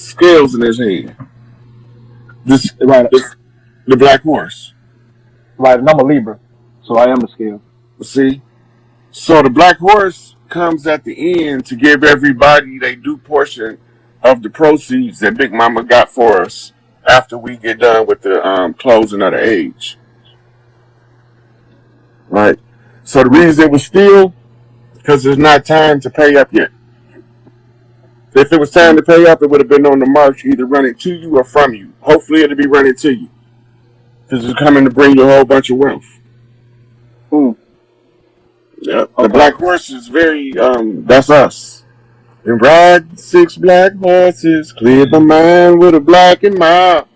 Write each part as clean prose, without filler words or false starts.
scales in his hand. This, Right, the black horse. right. And I'm a Libra, so I am a scale. See? So the black horse comes at the end to give everybody their due portion of the proceeds that Big Mama got for us after we get done with the closing of the age. Right? So the reason it was still because it's not time to pay up yet. If it was time to pay up, it would have been on the march, either running to you or from you. Hopefully, it'll be running to you because it's coming to bring you a whole bunch of wealth. Mm. Yep. The Okay. black horse is very, that's us. And ride 6 black horses, cleared my mind with a black and mild.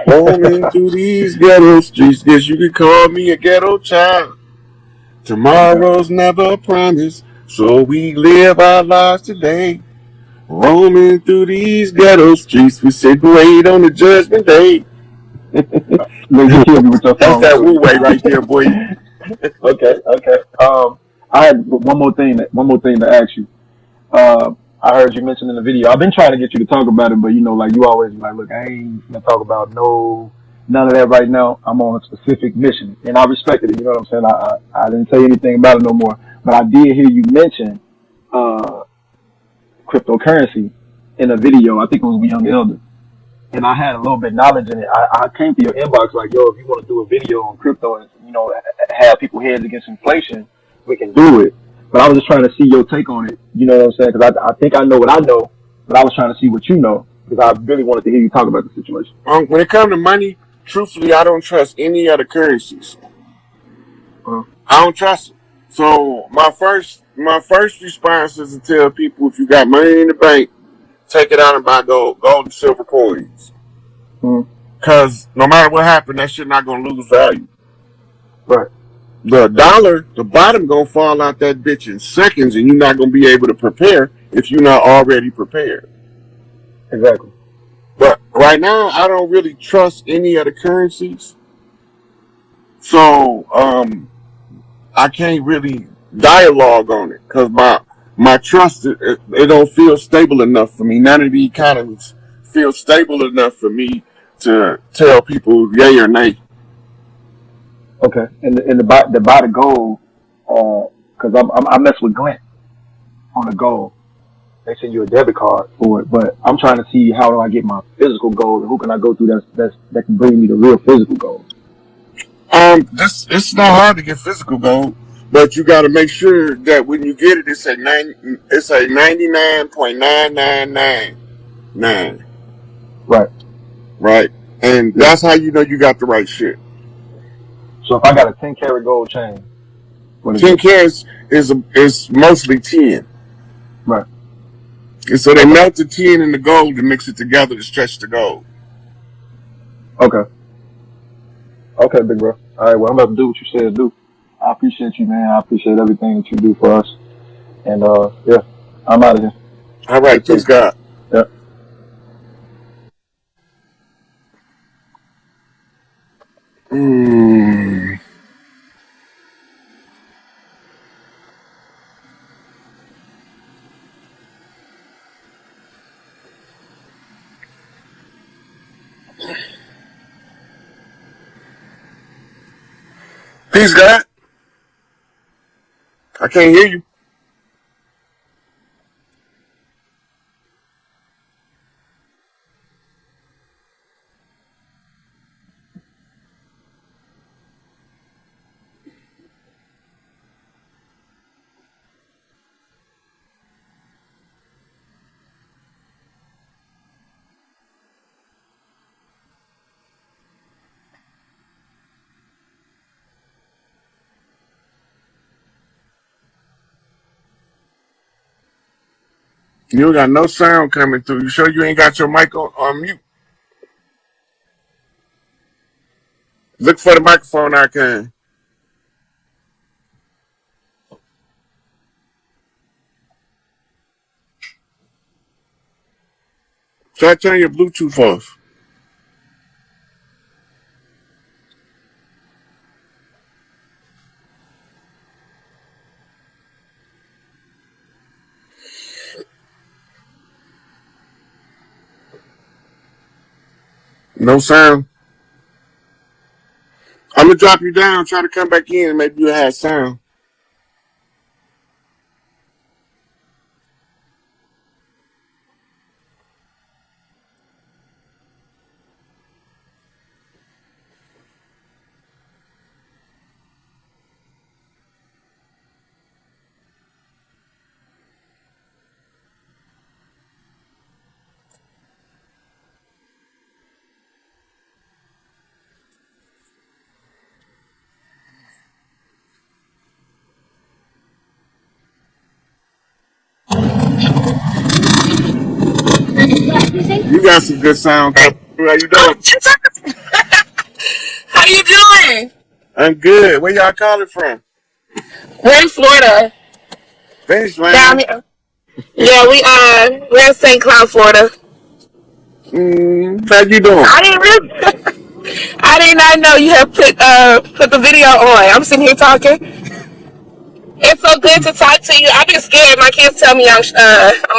Roaming through these ghetto streets, guess you could call me a ghetto child. Tomorrow's never a promise, so we live our lives today. Roaming through these ghetto streets, we sit and wait on the judgment day. Look, you killed me with your That's song that too. Wu way right there, boy. Okay, okay. I had one more thing to ask you. Uh, I heard you mention in the video. I've been trying to get you to talk about it, but you know, like you always like, look, I ain't gonna talk about none of that right now. I'm on a specific mission, and I respected it. You know what I'm saying? I didn't say anything about it no more, but I did hear you mention uh cryptocurrency in a video. I think it was with Young Elder, and I had a little bit of knowledge in it. I came to your inbox like, yo, if you want to do a video on crypto and have people heads against inflation, we can do it. But I was just trying to see your take on it. You know what I'm saying? Because I think I know what I know, but I was trying to see what you know because I really wanted to hear you talk about the situation. When it comes to money, truthfully, I don't trust any other currencies. Uh, I don't trust them. So my first response is to tell people if you got money in the bank, take it out and buy gold and silver coins. mm, Cause no matter what happens, that shit not gonna lose value. right. The dollar, the bottom gonna fall out that bitch in seconds, and you're not gonna be able to prepare if you're not already prepared. Exactly. But right now, I don't really trust any of the currencies, so I can't really dialogue on it because my trust it don't feel stable enough for me. None of the economies feel stable enough for me to tell people yay or nay. Okay. And the buy the gold, because I mess with Glint on the gold. They send you a debit card for it, but I'm trying to see how do I get my physical gold and who can I go through that can bring me the real physical gold. This it's not hard to get physical gold, but you got to make sure that when you get it, it's a 99.9999, Right. right? And Yeah. that's how you know you got the right shit. So if I got a 10 karat gold chain, what is 10 it? carats is mostly 10. Right. And so they Okay. melt the tin and the gold and mix it together to stretch the gold. Okay. Okay, big bro. All right. Well, I'm about to do what you said do. I appreciate you, man. I appreciate everything that you do for us. And yeah, I'm out of here. All Stay right, peace, safe. God. Yeah. Mm. Peace, God. I can't hear you. You got no sound coming through. You sure you ain't got your mic on mute? Look for the microphone icon. Try to turn your Bluetooth off. No sound. I'm gonna drop you down. Try to come back in. Maybe you'll have sound. You got some good sound. How you doing? How you doing? I'm good. Where y'all calling from? We're in Florida. Finish Down line. here. Yeah, we're in St. Cloud, Florida. How you doing? I didn't really I did not know you had put the video on. I'm sitting here talking. It's so good to talk to you. I've been scared. My kids tell me I'm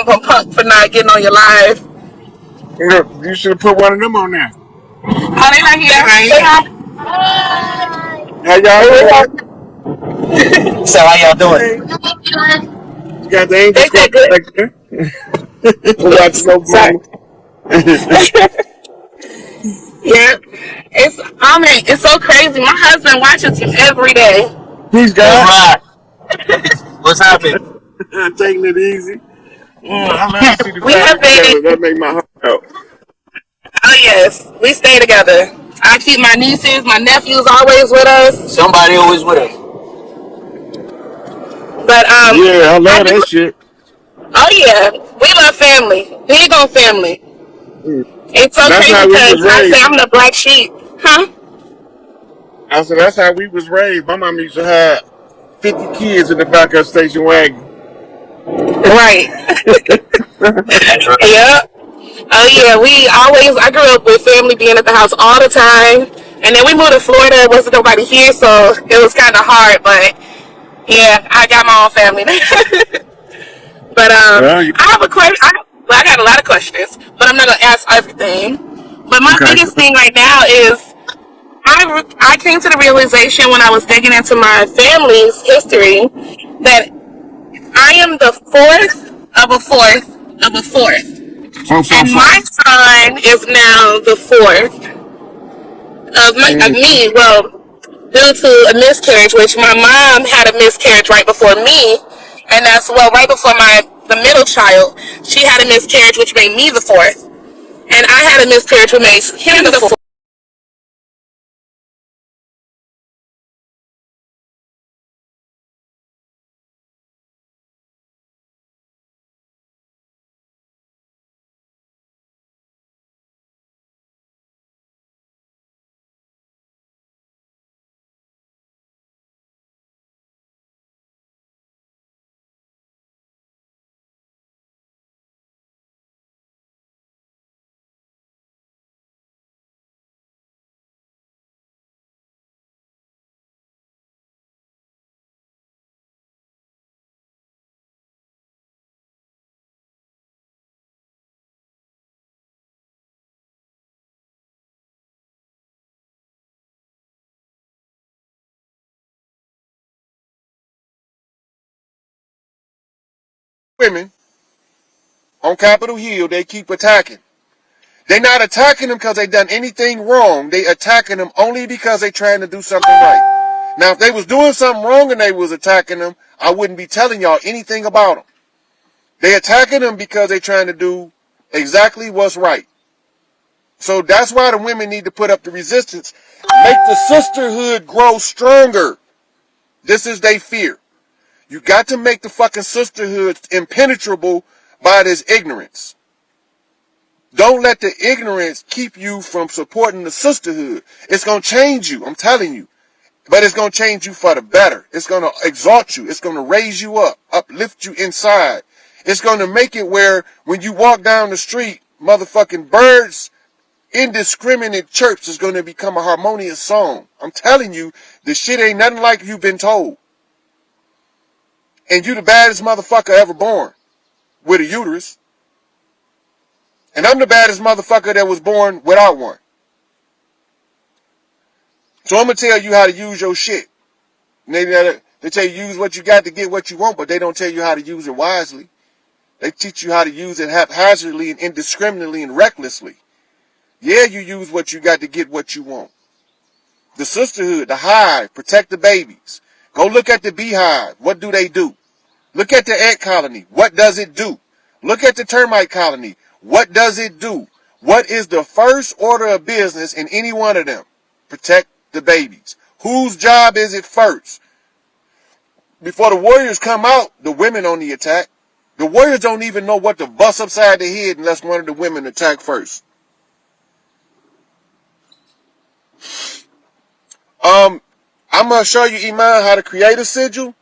a punk for not getting on your live. You should have put one of them on there. Oh, they not here. Say How y'all doing? hi. So how y'all Hey, doing? you got the angel They squad said good. back there. Watching over Sorry. mama. Yeah. It's so crazy. My husband watches you every day. He's All got right. What's happening? taking it easy. I love to see the We have family been. together. That make my heart out. Oh yes, we stay together. I keep my nieces, my nephews always with us. Somebody always with us. But Yeah, I I love do. that shit. Oh yeah, we love family. Big on family. It's so That's crazy how we was because I say raised. I'm the black sheep, huh? I said that's how we was raised. My mom used to have 50 kids in the back of her station wagon. Right. That's right. Yeah. Oh yeah, I grew up with family being at the house all the time. And then we moved to Florida, there wasn't nobody here, so it was kind of hard, but yeah, I got my own family. But Well, you, I have a question. I got a lot of questions, but I'm not gonna ask everything. But my okay. biggest thing right now is I came to the realization when I was digging into my family's history that I am the fourth of a fourth of a fourth. Four, four, And four. my son is now the fourth of Mm, me. Well, due to a miscarriage, which my mom had a miscarriage right before me, and that's well right before the middle child. She had a miscarriage, which made me the fourth, and I had a miscarriage, which made him the fourth. women on Capitol Hill, they keep attacking. They not attacking them because they done anything wrong. They attacking them only because they trying to do something right. Now, if they was doing something wrong and they was attacking them, I wouldn't be telling y'all anything about them. They attacking them because they trying to do exactly what's right. So that's why the women need to put up the resistance. Make the sisterhood grow stronger. This is their fear. You got to make the fucking sisterhood impenetrable by this ignorance. Don't let the ignorance keep you from supporting the sisterhood. It's going to change you, I'm telling you. But it's going to change you for the better. It's going to exalt you. It's going to raise you up, uplift you inside. It's going to make it where when you walk down the street, motherfucking birds, indiscriminate chirps is going to become a harmonious song. I'm telling you, the shit ain't nothing like you've been told. And you the baddest motherfucker ever born with a uterus. And I'm the baddest motherfucker that was born without one. So I'm going to tell you how to use your shit. They tell you use what you got to get what you want, but they don't tell you how to use it wisely. They teach you how to use it haphazardly and indiscriminately and recklessly. Yeah, you use what you got to get what you want. The sisterhood, the hive, protect the babies. Go look at the beehive. What do they do? Look at the ant colony. What does it do? Look at the termite colony. What does it do? What is the first order of business in any one of them? Protect the babies. Whose job is it first? Before the warriors come out, the women on the attack. The warriors don't even know what to bust upside their head unless one of the women attack first. I'm going to show you, Iman, how to create a sigil.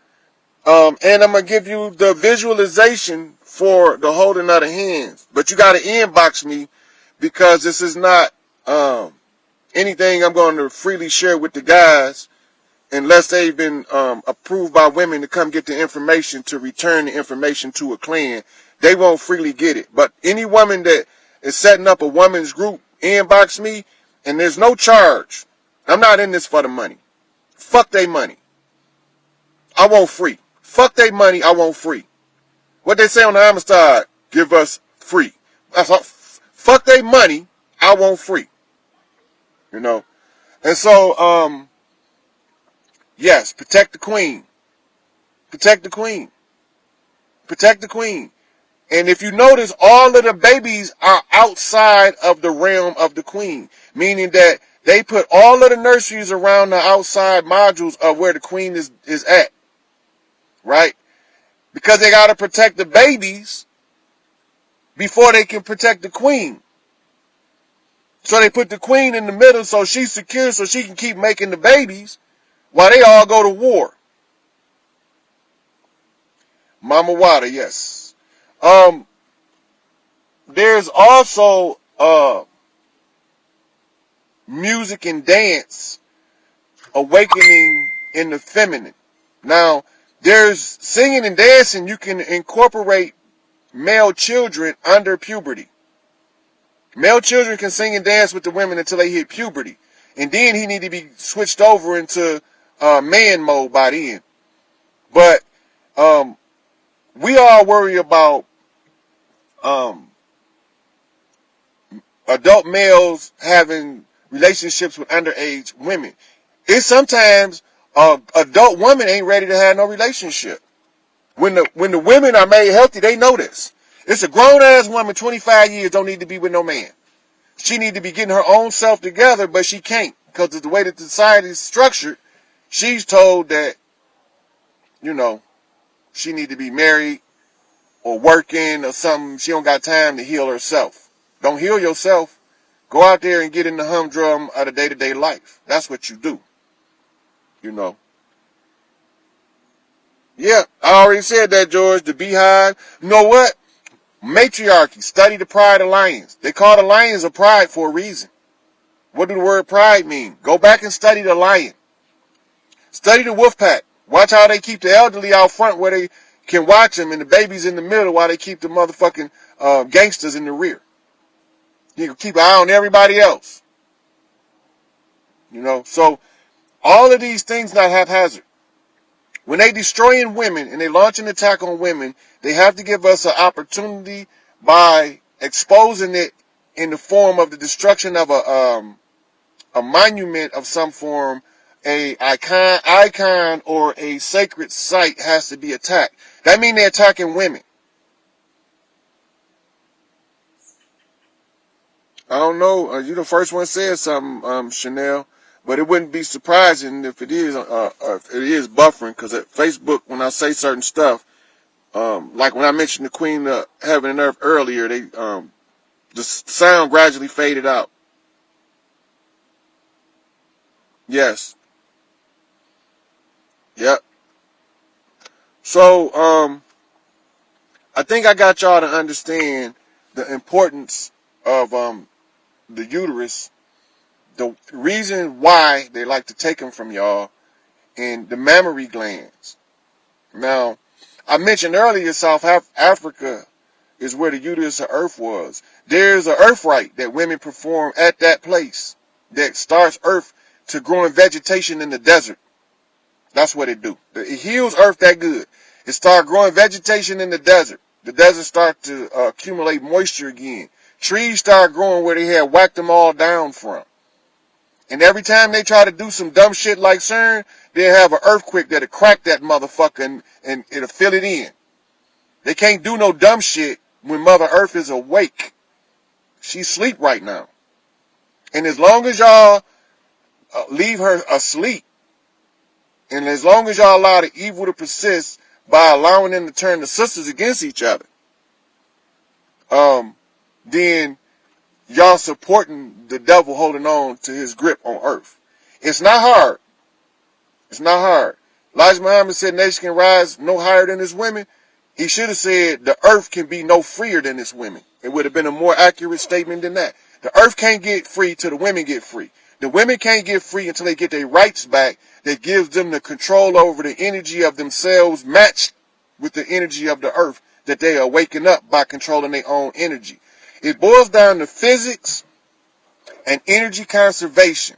And I'm going to give you the visualization for the holding of the hands. But you got to inbox me because this is not anything I'm going to freely share with the guys unless they've been approved by women to come get the information to return the information to a clan. They won't freely get it. But any woman that is setting up a woman's group, inbox me, and there's no charge. I'm not in this for the money. Fuck they money. I want free. Fuck they money, I want free. What they say on the Amistad, give us free. That's all. Fuck they money, I want free. You know? And so, yes, protect the queen. Protect the queen. Protect the queen. And if you notice, all of the babies are outside of the realm of the queen. Meaning that they put all of the nurseries around the outside modules of where the queen is at. Right? Because they got to protect the babies before they can protect the queen. So they put the queen in the middle so she's secure so she can keep making the babies while they all go to war. Mama Wada, yes. There's also music and dance awakening in the feminine. Now, there's singing and dancing. You can incorporate male children under puberty. Male children can sing and dance with the women until they hit puberty. And then he need to be switched over into man mode by then. But we all worry about adult males having relationships with underage women. It's sometimes adult women ain't ready to have no relationship. When the women are made healthy, they know this. It's a grown ass woman, 25 years, don't need to be with no man. She need to be getting her own self together, but she can't because of the way that the society is structured. She's told that, you know, she need to be married or working or something. She don't got time to heal herself. Don't heal yourself. Go out there and get in the humdrum of the day-to-day life. That's what you do. You know. Yeah, I already said that, George. The beehive. You know what? Matriarchy. Study the pride of lions. They call the lions a pride for a reason. What do the word pride mean? Go back and study the lion. Study the wolf pack. Watch how they keep the elderly out front where they can watch them and the babies in the middle while they keep the motherfucking gangsters in the rear. You can keep an eye on everybody else. You know, so all of these things not haphazard. When they destroying women and they launch an attack on women, they have to give us an opportunity by exposing it in the form of the destruction of a monument of some form, a icon or a sacred site has to be attacked. That means they're attacking women. I don't know. You the first one said something, Chanel. But it wouldn't be surprising if it is buffering, because at Facebook, when I say certain stuff, like when I mentioned the Queen of Heaven and Earth earlier, they the sound gradually faded out. Yes. Yep. So I think I got y'all to understand the importance of the uterus. The reason why they like to take them from y'all, and the mammary glands. Now, I mentioned earlier South Africa is where the uterus of Earth was. There's an earth rite that women perform at that place that starts Earth to growing vegetation in the desert. That's what it do. It heals Earth that good. It start growing vegetation in the desert. The desert start to accumulate moisture again. Trees start growing where they had whacked them all down from. And every time they try to do some dumb shit like CERN, they'll have an earthquake that'll crack that motherfucker and it'll fill it in. They can't do no dumb shit when Mother Earth is awake. She's asleep right now. And as long as y'all leave her asleep, and as long as y'all allow the evil to persist by allowing them to turn the sisters against each other, then y'all supporting the devil holding on to his grip on earth. It's not hard. It's not hard. Elijah Muhammad said nation can rise no higher than its women. He should have said the earth can be no freer than its women. It would have been a more accurate statement than that. The earth can't get free till the women get free. The women can't get free until they get their rights back that gives them the control over the energy of themselves matched with the energy of the earth that they are waking up by controlling their own energy. It boils down to physics and energy conservation,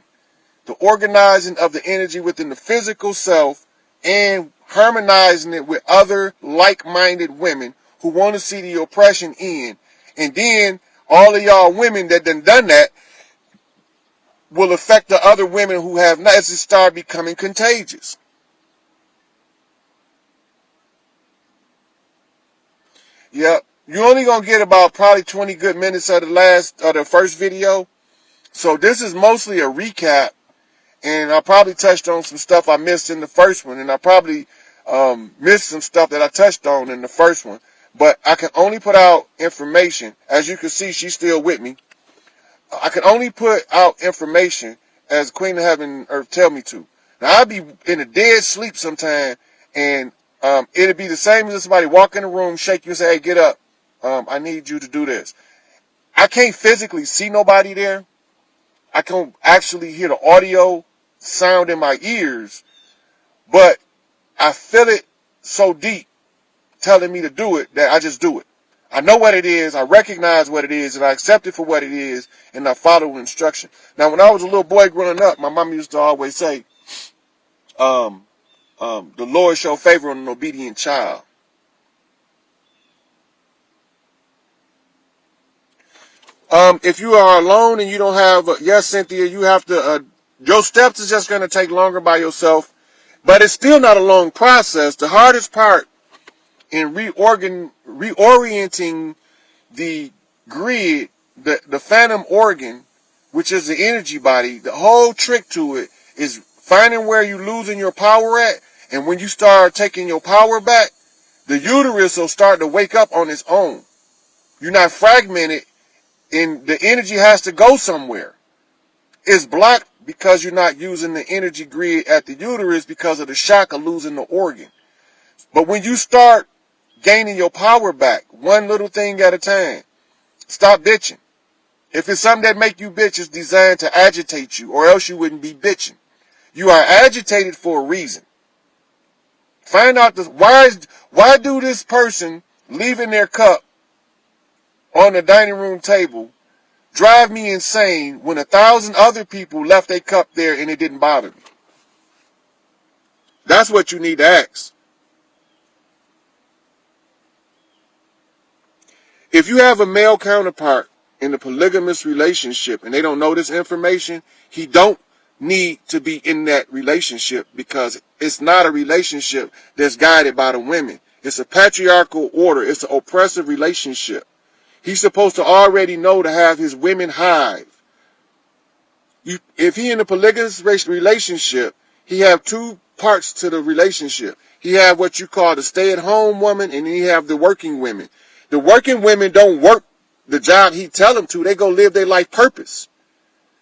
the organizing of the energy within the physical self and harmonizing it with other like-minded women who want to see the oppression end. And then all of y'all women that done that will affect the other women who have not, as it start becoming contagious. Yep. You're only going to get about probably 20 good minutes of the first video. So this is mostly a recap. And I probably touched on some stuff I missed in the first one. And I probably missed some stuff that I touched on in the first one. But I can only put out information. As you can see, she's still with me. I can only put out information as Queen of Heaven and Earth tell me to. Now, I'll be in a dead sleep sometime. And it'll be the same as if somebody walk in the room, shake you and say, hey, get up. I need you to do this. I can't physically see nobody there. I can actually hear the audio sound in my ears, but I feel it so deep telling me to do it that I just do it. I know what it is, I recognize what it is, and I accept it for what it is, and I follow instruction. Now, when I was a little boy growing up, my mom used to always say, the Lord show favor on an obedient child. If you are alone and you don't have, yes, Cynthia, you have to, your steps is just going to take longer by yourself, but it's still not a long process. The hardest part in reorienting the grid, the phantom organ, which is the energy body, the whole trick to it is finding where you're losing your power at, and when you start taking your power back, the uterus will start to wake up on its own. You're not fragmented, and the energy has to go somewhere. It's blocked because you're not using the energy grid at the uterus because of the shock of losing the organ. But when you start gaining your power back, one little thing at a time, stop bitching. If it's something that make you bitch, it's designed to agitate you, or else you wouldn't be bitching. You are agitated for a reason. Find out why do this person leaving their cup on the dining room table drive me insane when 1,000 other people left their cup there and it didn't bother me? That's what you need to ask. If you have a male counterpart in a polygamous relationship and they don't know this information, he don't need to be in that relationship because it's not a relationship that's guided by the women. It's a patriarchal order. It's an oppressive relationship. He's supposed to already know to have his women hive. If he in a polygamous relationship, he have two parts to the relationship. He have what you call the stay-at-home woman, and then he have the working women. The working women don't work the job he tell them to. They go live their life purpose.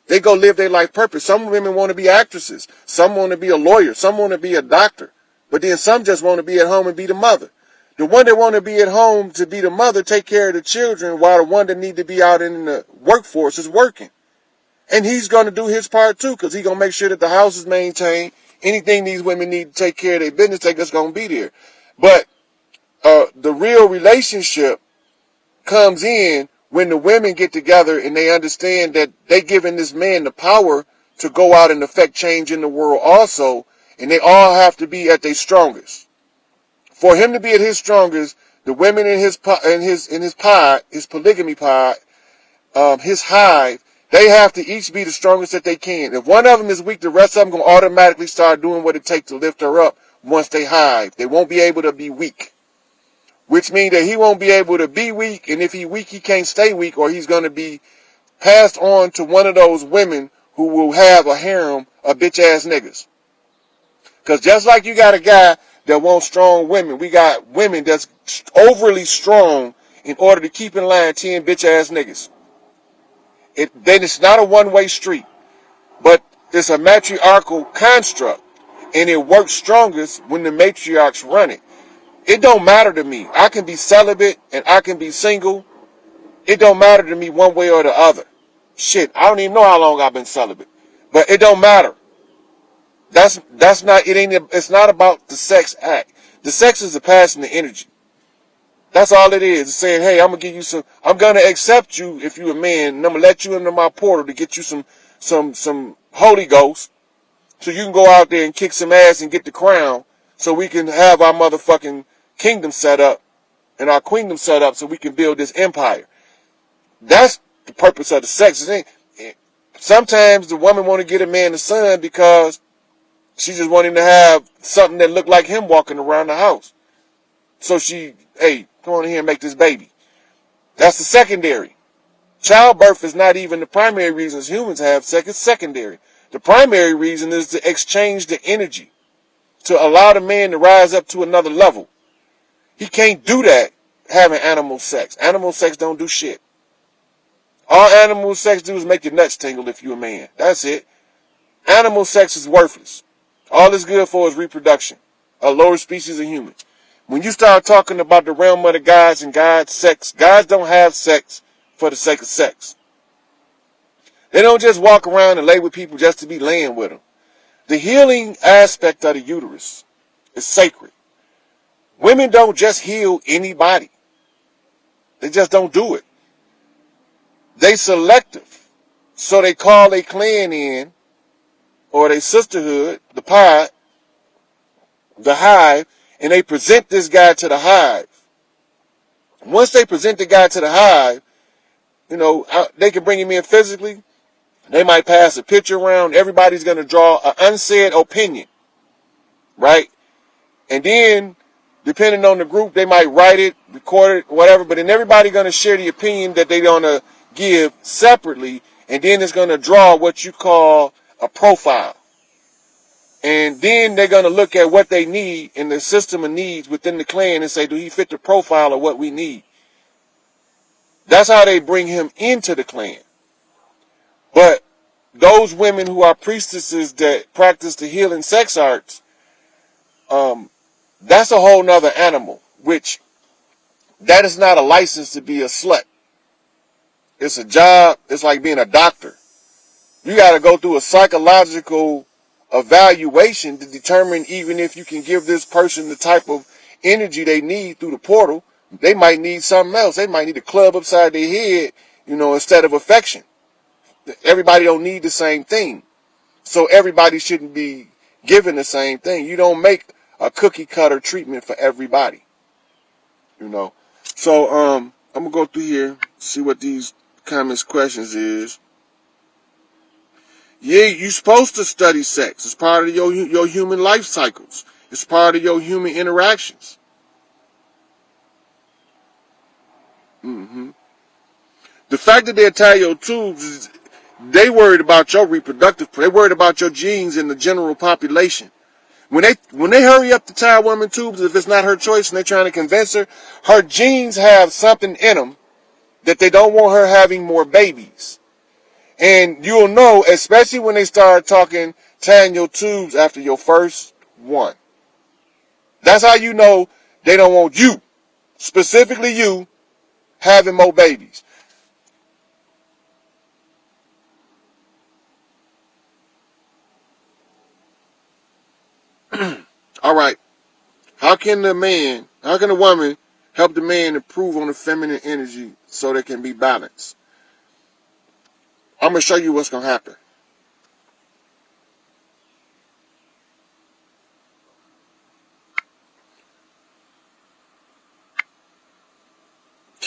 They go live their life purpose. Some women want to be actresses. Some want to be a lawyer. Some want to be a doctor. But then some just want to be at home and be the mother. The one that want to be at home to be the mother, take care of the children, while the one that need to be out in the workforce is working. And he's going to do his part too, because he's going to make sure that the house is maintained. Anything these women need to take care of their business, they're just going to be there. But the real relationship comes in when the women get together and they understand that they giving this man the power to go out and affect change in the world also, and they all have to be at their strongest. For him to be at his strongest, the women in his pod, his polygamy pod, his hive, they have to each be the strongest that they can. If one of them is weak, the rest of them going to automatically start doing what it takes to lift her up once they hive. They won't be able to be weak, which means that he won't be able to be weak, and if he's weak, he can't stay weak, or he's going to be passed on to one of those women who will have a harem of bitch-ass niggas. Because just like you got a guy that wants strong women, we got women that's overly strong in order to keep in line 10 bitch-ass niggas. Then it's not a one-way street, but it's a matriarchal construct, and it works strongest when the matriarchs run it. It don't matter to me. I can be celibate and I can be single. It don't matter to me one way or the other. Shit, I don't even know how long I've been celibate, but it don't matter. That's not, it's not about the sex act. The sex is the passing the energy. That's all it is. It's saying, hey, I'm gonna accept you if you're a man, and I'm gonna let you into my portal to get you some Holy Ghost, so you can go out there and kick some ass and get the crown, so we can have our motherfucking kingdom set up and our queendom set up so we can build this empire. That's the purpose of the sex. Sometimes the woman want to get a man the son because she just wanting to have something that look like him walking around the house. So she, hey, come on in here and make this baby. That's the secondary. Childbirth is not even the primary reason humans have sex. It's secondary. The primary reason is to exchange the energy, to allow the man to rise up to another level. He can't do that having animal sex. Animal sex don't do shit. All animal sex do is make your nuts tingle if you're a man. That's it. Animal sex is worthless. All it's good for is reproduction. A lower species of human. When you start talking about the realm of the gods and God's sex, gods don't have sex for the sake of sex. They don't just walk around and lay with people just to be laying with them. The healing aspect of the uterus is sacred. Women don't just heal anybody. They just don't do it. They selective. So they call a clan in, or their sisterhood, the pod, the hive, and they present this guy to the hive. Once they present the guy to the hive, they can bring him in physically. They might pass a picture around. Everybody's going to draw an unsaid opinion, right? And then, depending on the group, they might write it, record it, whatever. But then everybody's going to share the opinion that they're going to give separately. And then it's going to draw what you call a profile. And then they're going to look at what they need in the system of needs within the clan and say, do he fit the profile of what we need? That's how they bring him into the clan. But those women who are priestesses that practice the healing sex arts, that's a whole nother animal, which that is not a license to be a slut. It's a job. It's like being a doctor. You got to go through a psychological evaluation to determine even if you can give this person the type of energy they need through the portal. They might need something else. They might need a club upside their head, instead of affection. Everybody don't need the same thing. So everybody shouldn't be given the same thing. You don't make a cookie cutter treatment for everybody. So I'm gonna go through here, see what these comments, questions is. Yeah, you're supposed to study sex. It's part of your human life cycles. It's part of your human interactions. The fact that they tie your tubes is, they worried about your reproductive. They worried about your genes in the general population. When they hurry up to tie a woman tubes, if it's not her choice and they're trying to convince her, her genes have something in them that they don't want her having more babies. And you'll know, especially when they start talking tying your tubes after your first one. That's how you know they don't want you, specifically you, having more babies. All right. How can a woman help the man improve on the feminine energy so they can be balanced? I'm going to show you what's going to happen.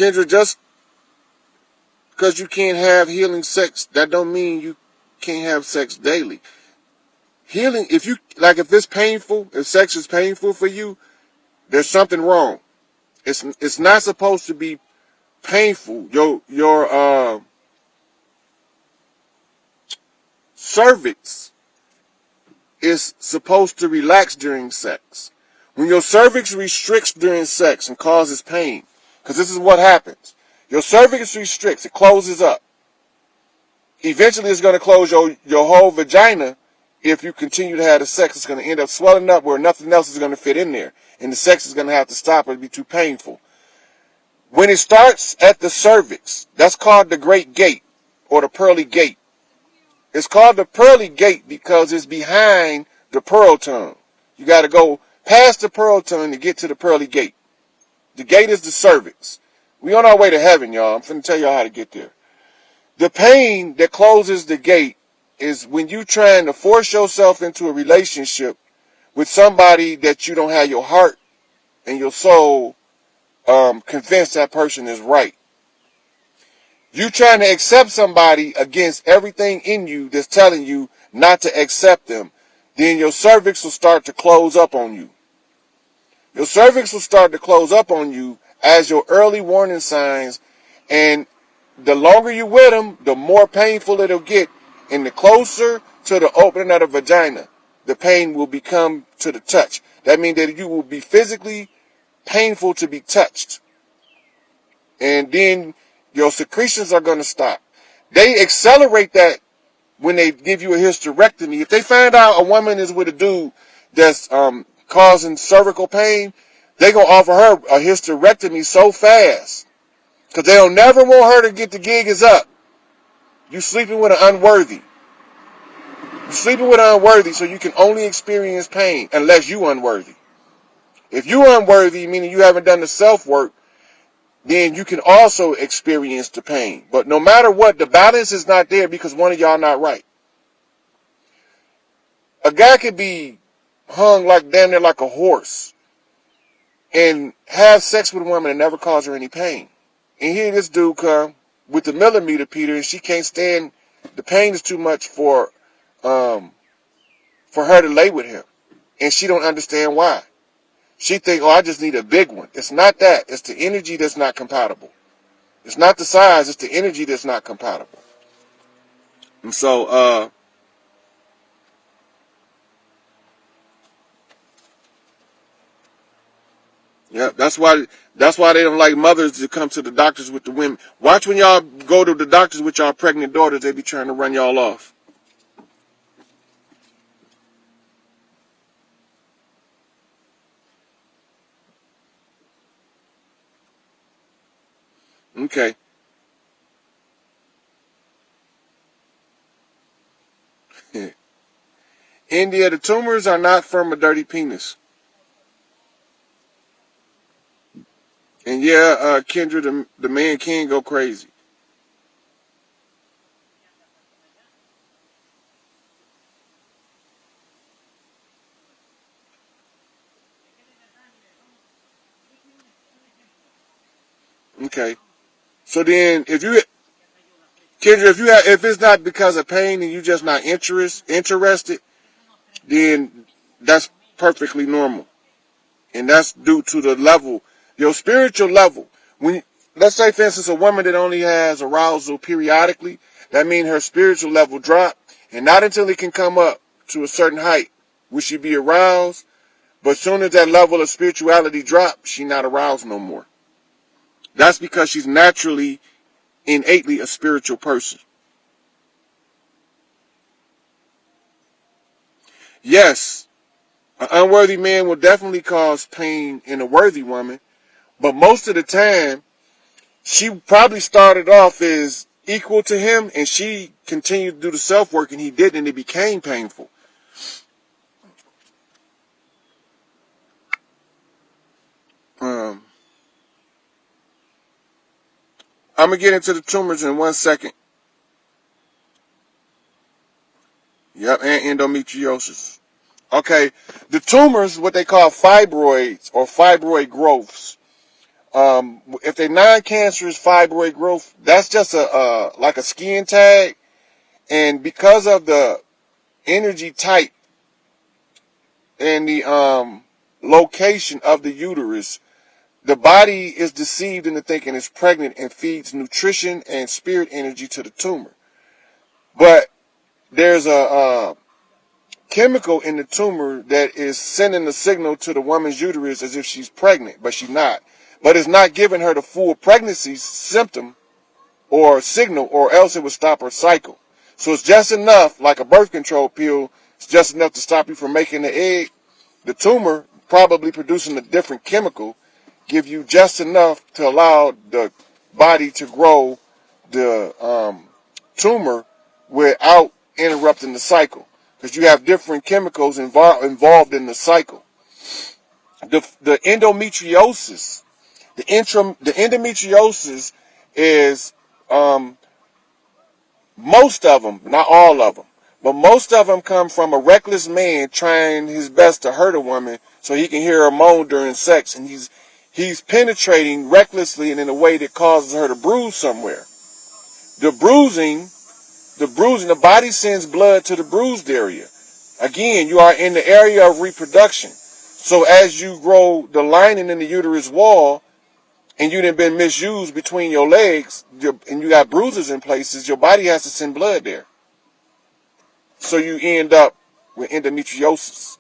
Kendra, just because you can't have healing sex, that don't mean you can't have sex daily. Healing, if it's painful, if sex is painful for you, there's something wrong. It's not supposed to be painful. Your cervix is supposed to relax during sex. When your cervix restricts during sex and causes pain, because this is what happens. Your cervix restricts, it closes up. Eventually it's going to close your whole vagina. If you continue to have the sex, it's going to end up swelling up where nothing else is going to fit in there. And the sex is going to have to stop or it'll be too painful. When it starts at the cervix, that's called the Great Gate or the Pearly Gate. It's called the Pearly Gate because it's behind the pearl tongue. You got to go past the pearl tongue to get to the Pearly Gate. The gate is the cervix. We on our way to heaven, y'all. I'm finna tell y'all how to get there. The pain that closes the gate is when you trying to force yourself into a relationship with somebody that you don't have your heart and your soul convinced that person is right. You trying to accept somebody against everything in you that's telling you not to accept them. Then your cervix will start to close up on you. Your cervix will start to close up on you as your early warning signs, and the longer you with them, the more painful it'll get, and the closer to the opening of the vagina, the pain will become to the touch. That means that you will be physically painful to be touched. And then your secretions are going to stop. They accelerate that when they give you a hysterectomy. If they find out a woman is with a dude that's causing cervical pain, they going to offer her a hysterectomy so fast. Because they'll never want her to get the gig is up. You sleeping with an unworthy. You sleeping with an unworthy, so you can only experience pain unless you unworthy. If you unworthy, meaning you haven't done the self-work, then you can also experience the pain. But no matter what, the balance is not there because one of y'all not right. A guy could be hung like damn near like a horse and have sex with a woman and never cause her any pain. And here this dude come with the millimeter Peter, and she can't stand, the pain is too much for her to lay with him. And she don't understand why. She think, oh, I just need a big one. It's not that. It's the energy that's not compatible. It's not the size. It's the energy that's not compatible. And so, yeah, that's why they don't like mothers to come to the doctors with the women. Watch when y'all go to the doctors with y'all pregnant daughters, they be trying to run y'all off. Okay. India, the tumors are not from a dirty penis. And yeah, Kendra, the man can go crazy. Okay. So then, Kendra, if it's not because of pain and you just not interested, then that's perfectly normal. And that's due to the level, your spiritual level. When, let's say, for instance, a woman that only has arousal periodically, that means her spiritual level drop, and not until it can come up to a certain height will she be aroused. But as soon as that level of spirituality drops, she's not aroused no more. That's because she's naturally, innately a spiritual person. Yes, an unworthy man will definitely cause pain in a worthy woman, but most of the time, she probably started off as equal to him, and she continued to do the self-work, and he didn't, and it became painful. I'm going to get into the tumors in 1 second. Yep, and endometriosis. Okay, the tumors, what they call fibroids or fibroid growths, If they non-cancerous fibroid growth, that's just like a skin tag. And because of the energy type and the location of the uterus, the body is deceived into thinking it's pregnant and feeds nutrition and spirit energy to the tumor. But there's a chemical in the tumor that is sending the signal to the woman's uterus as if she's pregnant, but she's not. But it's not giving her the full pregnancy symptom or signal, or else it would stop her cycle. So it's just enough, like a birth control pill, it's just enough to stop you from making the egg. The tumor, probably producing a different chemical, give you just enough to allow the body to grow the tumor without interrupting the cycle. Because you have different chemicals involved in the cycle. The endometriosis, the endometriosis is most of them, not all of them, but most of them come from a reckless man trying his best to hurt a woman so he can hear her moan during sex, and he's penetrating recklessly and in a way that causes her to bruise somewhere. The bruising, the body sends blood to the bruised area. Again, you are in the area of reproduction. So as you grow the lining in the uterus wall, and you done been misused between your legs, and you got bruises in places, your body has to send blood there. So you end up with endometriosis,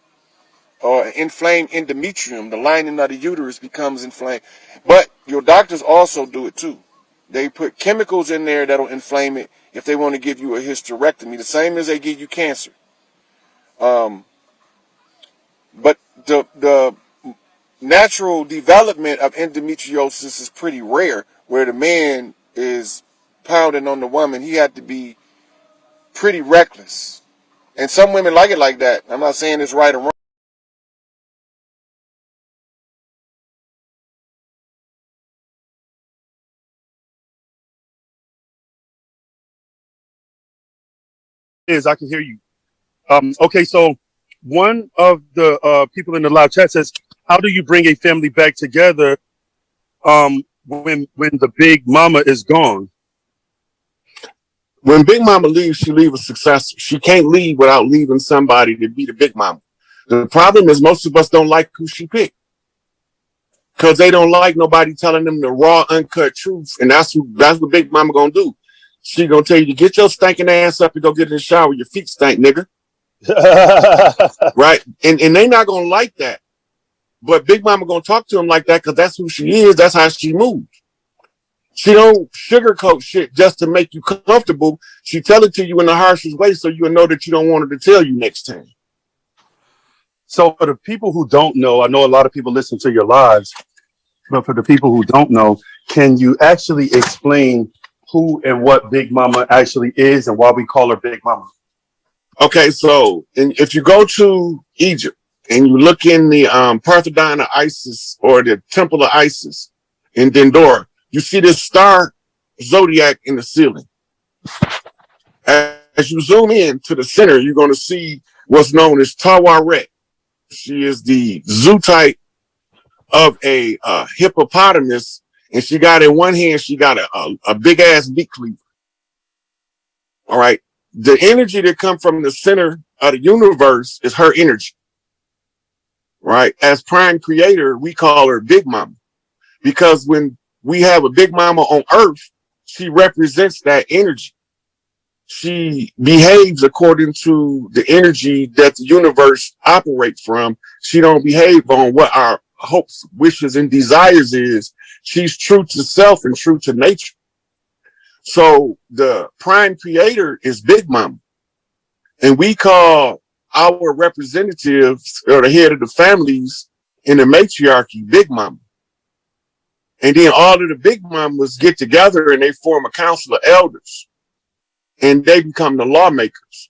or inflamed endometrium. The lining of the uterus becomes inflamed. But your doctors also do it too. They put chemicals in there that'll inflame it if they want to give you a hysterectomy, the same as they give you cancer. But the natural development of endometriosis is pretty rare, where the man is pounding on the woman. He had to be pretty reckless. And some women like it like that. I'm not saying it's right or wrong. I can hear you. Okay, so one of the people in the live chat says, how do you bring a family back together when the big mama is gone? When Big Mama leaves, she leaves a successor. She can't leave without leaving somebody to be the Big Mama. The problem is most of us don't like who she picked, because they don't like nobody telling them the raw, uncut truth. And that's what Big Mama gonna do. She gonna tell you to get your stinking ass up and go get in the shower. Your feet stink, nigga. Right? And they not gonna like that. But Big Mama gonna talk to them like that because that's who she is. That's how she moves. She don't sugarcoat shit just to make you comfortable. She tell it to you in the harshest way so you'll know that you don't want her to tell you next time. So for the people who don't know, I know a lot of people listen to your lives, but for the people who don't know, can you actually explain who and what Big Mama actually is and why we call her Big Mama? Okay, so if you go to Egypt and you look in the Parthenon of Isis, or the Temple of Isis in Dendora, you see this star zodiac in the ceiling. As you zoom in to the center, you're going to see what's known as Tawaret. She is the zootype of a hippopotamus, and she got in one hand, she got a big ass meat cleaver. All right. The energy that comes from the center of the universe is her energy. Right. As prime creator, we call her Big Mama, because when we have a Big Mama on Earth, she represents that energy. She behaves according to the energy that the universe operates from. She don't behave on what our hopes, wishes, and desires is. She's true to self and true to nature. So the prime creator is Big Mama. And we call our representatives, or the head of the families in the matriarchy, Big Mama. And then all of the Big Mamas get together and they form a council of elders, and they become the lawmakers.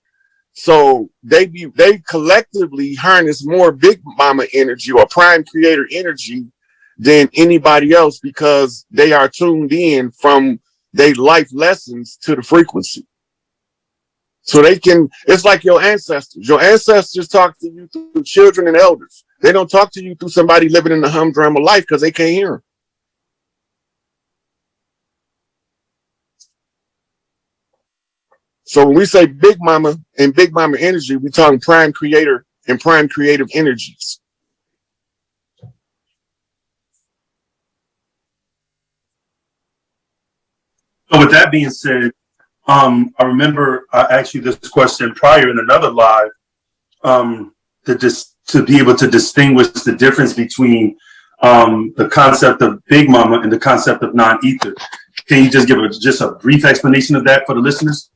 So they collectively harness more Big Mama energy or prime creator energy than anybody else, because they are tuned in from their life lessons to the frequency. So they can, it's like your ancestors. Your ancestors talk to you through children and elders. They don't talk to you through somebody living in the humdrum of life because they can't hear them. So when we say Big Mama and Big Mama energy, we're talking prime creator and prime creative energies. So with that being said, I remember I asked you this question prior in another live, to be able to distinguish the difference between the concept of Big Mama and the concept of non-ether. Can you just give just a brief explanation of that for the listeners?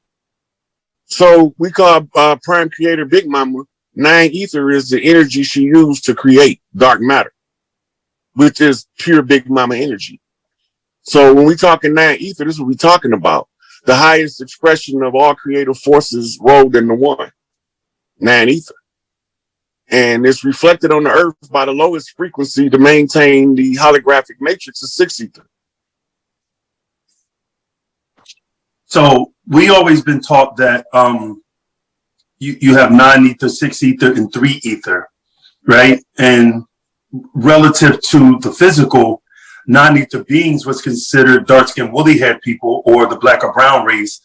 So we call prime creator Big Mama. Non-ether is the energy she used to create dark matter, which is pure Big Mama energy. So when we talking non-ether, this is what we're talking about. The highest expression of all creative forces rolled into one, non-ether. And it's reflected on the earth by the lowest frequency to maintain the holographic matrix of 6 ether. So we always been taught that you have 9 ether, 6 ether, and 3 ether, right? And relative to the physical, 9 ether beings was considered dark-skinned woolly haired people or the black or brown race,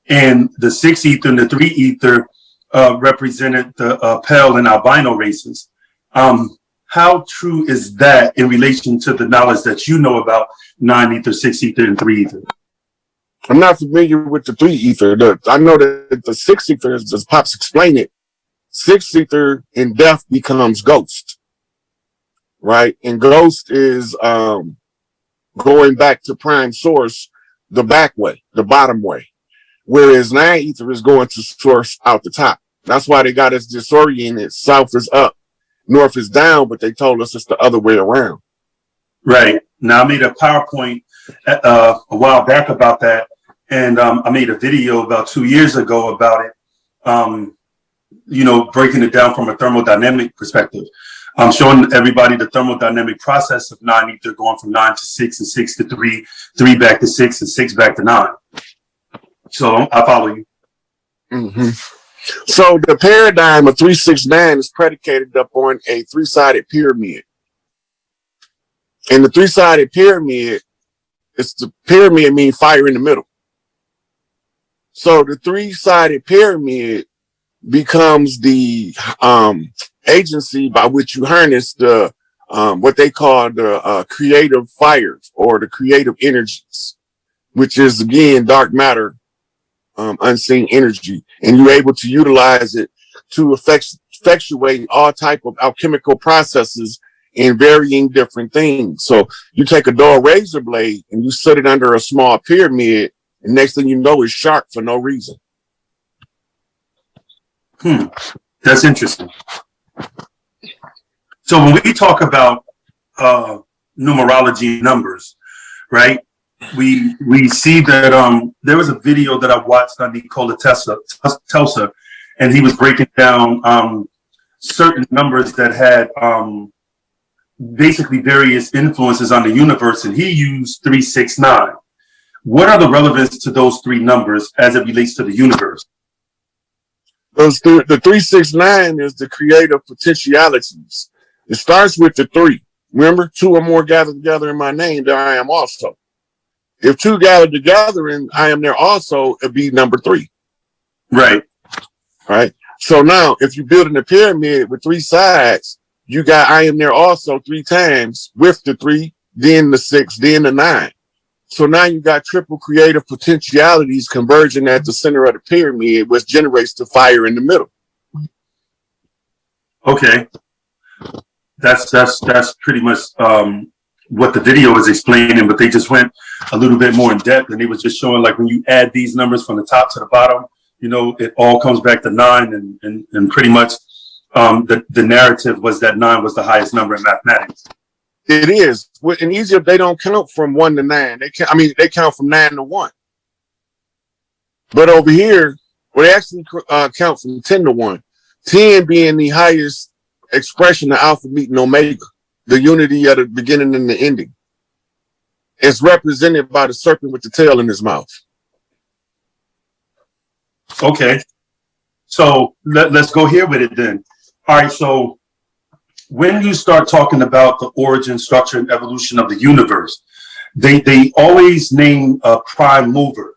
and the 6 ether and the 3 ether represented the pale and albino races. How true is that in relation to the knowledge that you know about 9 ether, 6 ether, and 3 ether? I'm not familiar with the 3 ether. I know that the 6 ether, as Pops explained it, 6 ether in death becomes ghost, right? And ghost is going back to prime source, the back way, the bottom way. Whereas 9 ether is going to source out the top. That's why they got us disoriented. South is up, north is down, but they told us it's the other way around. Right. Now, I made a PowerPoint a while back about that, and I made a video about 2 years ago about it, breaking it down from a thermodynamic perspective. I'm showing everybody the thermodynamic process of 9 ether going from 9 to 6 and 6 to 3, 3 back to 6 and 6 back to 9. So I follow you. Mm-hmm. So the paradigm of 369 is predicated upon a 3-sided pyramid. And the 3-sided pyramid, the pyramid means fire in the middle. So the 3-sided pyramid becomes the agency by which you harness the what they call the creative fires or the creative energies, which is again dark matter, unseen energy, and you're able to utilize it to effectuate all type of alchemical processes in varying different things. So you take a dull razor blade and you set it under a small pyramid, and next thing you know, it's sharp for no reason. That's interesting. So when we talk about numerology numbers, right? We see that there was a video that I watched on Nikola Tesla, and he was breaking down certain numbers that had basically various influences on the universe, and he used 369. What are the relevance to those 3 numbers as it relates to the universe? The 369 is the creative potentialities. It starts with the 3. Remember, 2 or more gathered together in my name, there I am also. If 2 gathered together and I am there also, it'd be number 3. Right. Right. So now, if you're building a pyramid with 3 sides, you got I am there also 3 times with the 3, then the 6, then the 9. So now you got triple creative potentialities converging at the center of the pyramid, which generates the fire in the middle. Okay. That's pretty much what the video was explaining, but they just went a little bit more in depth, and they was just showing like when you add these numbers from the top to the bottom, it all comes back to 9, and pretty much the narrative was that 9 was the highest number in mathematics. It is. In Egypt, they don't count from 1 to 9. They count from 9 to 1. But over here, they actually count from 10 to 1. 10 being the highest expression of alpha meeting omega, the unity at the beginning and the ending. It's represented by the serpent with the tail in his mouth. Okay. So let's go here with it then. All right. So when you start talking about the origin, structure, and evolution of the universe, they always name a prime mover.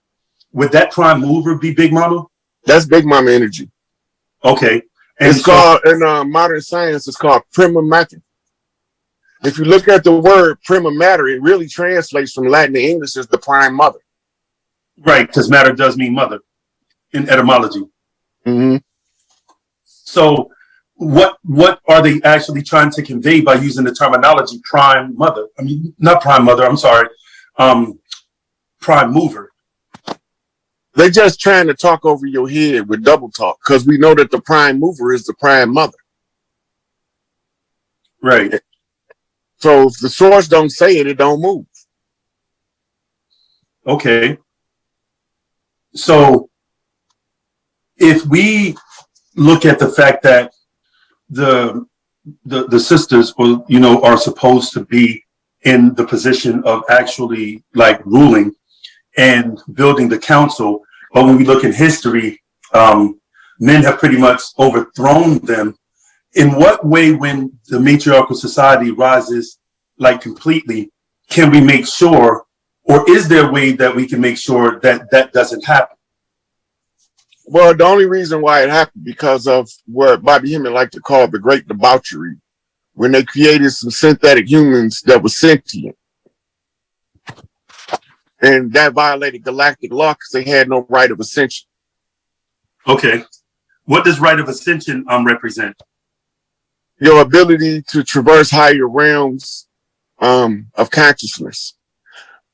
Would that prime mover be Big Mama? That's Big Mama energy. Okay. And it's called, in modern science, it's called prima mater. If you look at the word prima mater, it really translates from Latin to English as the prime mother. Right, because matter does mean mother in etymology. Mm-hmm. So what are they actually trying to convey by using the terminology prime mother? I mean, not prime mother, I'm sorry. Prime mover. They're just trying to talk over your head with double talk, because we know that the prime mover is the prime mother. Right. So if the source don't say it, it don't move. Okay. So if we look at the fact that the sisters, or are supposed to be in the position of actually like ruling and building the council, but when we look in history, men have pretty much overthrown them. In what way, when the matriarchal society rises like completely, can we make sure, or is there a way that we can make sure that that doesn't happen? Well, the only reason why it happened because of what Bobby Hemming liked to call the great debauchery, when they created some synthetic humans that were sentient. And that violated galactic law because they had no right of ascension. Okay. What does right of ascension represent? Your ability to traverse higher realms of consciousness.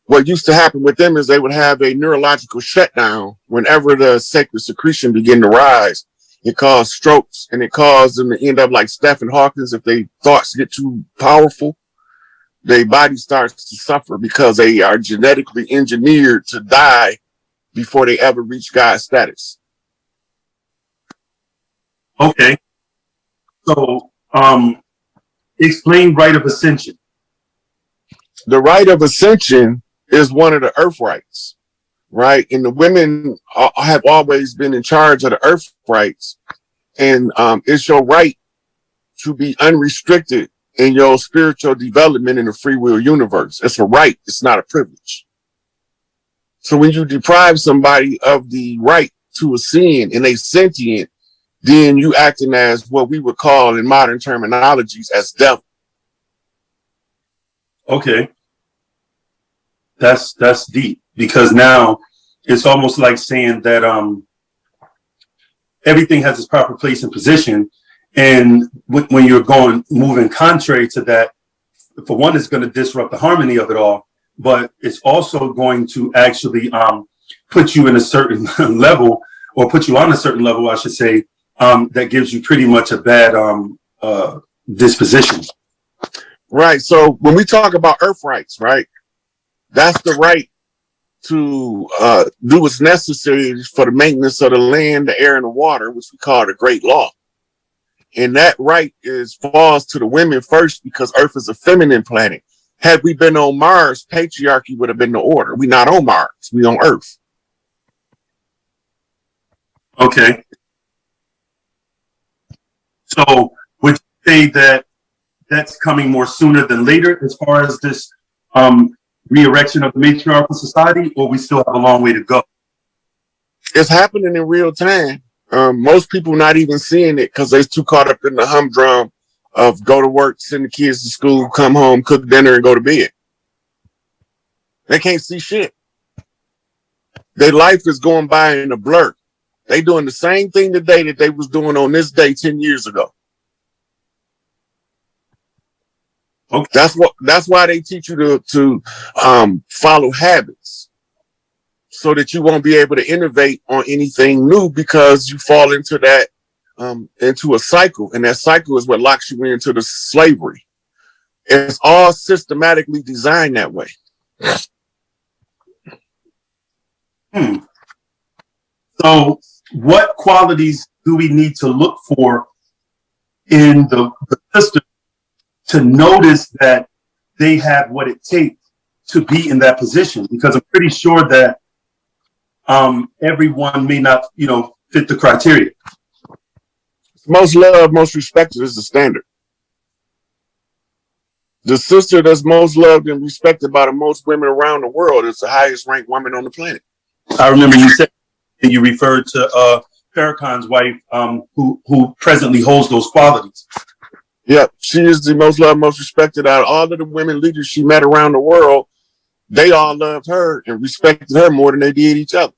What used to happen with them is they would have a neurological shutdown whenever the sacred secretion began to rise. It caused strokes, and it caused them to end up like Stephen Hawkins. If their thoughts get too powerful, their body starts to suffer because they are genetically engineered to die before they ever reach God status. Okay. So, explain right of ascension. The right of ascension is one of the earth rights, right? And the women have always been in charge of the earth rights. And it's your right to be unrestricted in your spiritual development in the free will universe. It's a right. It's not a privilege. So when you deprive somebody of the right to ascend and they sentient, then you acting as what we would call in modern terminologies as devil. Okay. That's deep, because now it's almost like saying that everything has its proper place and position, and when you're moving contrary to that, for one, it's going to disrupt the harmony of it all, but it's also going to actually put you in a certain level, or put you on a certain level, I should say, that gives you pretty much a bad disposition. Right. So when we talk about earth rights, right, that's the right to do what's necessary for the maintenance of the land, the air, and the water, which we call the Great Law. And that right falls to the women first because Earth is a feminine planet. Had we been on Mars, patriarchy would have been the order. We're not on Mars. We on Earth. Okay. So would you say that that's coming more sooner than later as far as this re-erection of the matriarchal society, or we still have a long way to go? It's happening in real time. Most people not even seeing it because they're too caught up in the humdrum of go to work, send the kids to school, come home, cook dinner, and go to bed. They can't see shit. Their life is going by in a blur. They doing the same thing today that they was doing on this day 10 years ago. Okay. That's why they teach you to follow habits, so that you won't be able to innovate on anything new, because you fall into that into a cycle, and that cycle is what locks you into the slavery. It's all systematically designed that way. So what qualities do we need to look for in the system to notice that they have what it takes to be in that position? Because I'm pretty sure that everyone may not, fit the criteria. Most loved, most respected is the standard. The sister that's most loved and respected by the most women around the world is the highest ranked woman on the planet. I remember you said you referred to Farrakhan's wife, who presently holds those qualities. Yep, she is the most loved, most respected out of all of the women leaders she met around the world. They all loved her and respected her more than they did each other.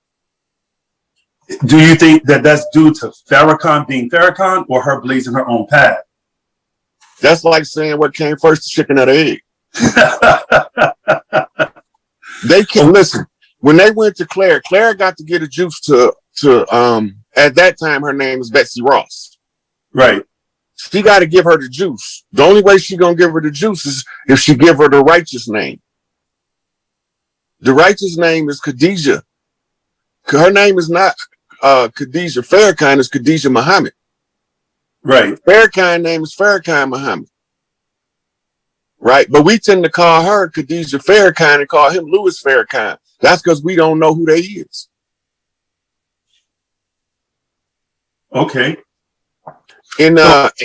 Do you think that that's due to Farrakhan being Farrakhan or her blazing her own path? That's like saying what came first, the chicken or the egg. They can listen. When they went to Claire got to get a juice to at that time her name is Betsy Ross. Right. She got to give her the juice. The only way she gonna give her the juice is if she give her the righteous name. The righteous name is Khadijah. Her name is not Khadijah Farrakhan, is Khadijah Muhammad. Right. Farrakhan name is Farrakhan Muhammad. Right, but we tend to call her Khadijah Farrakhan and call him Louis Farrakhan. That's because we don't know who they is. Okay. In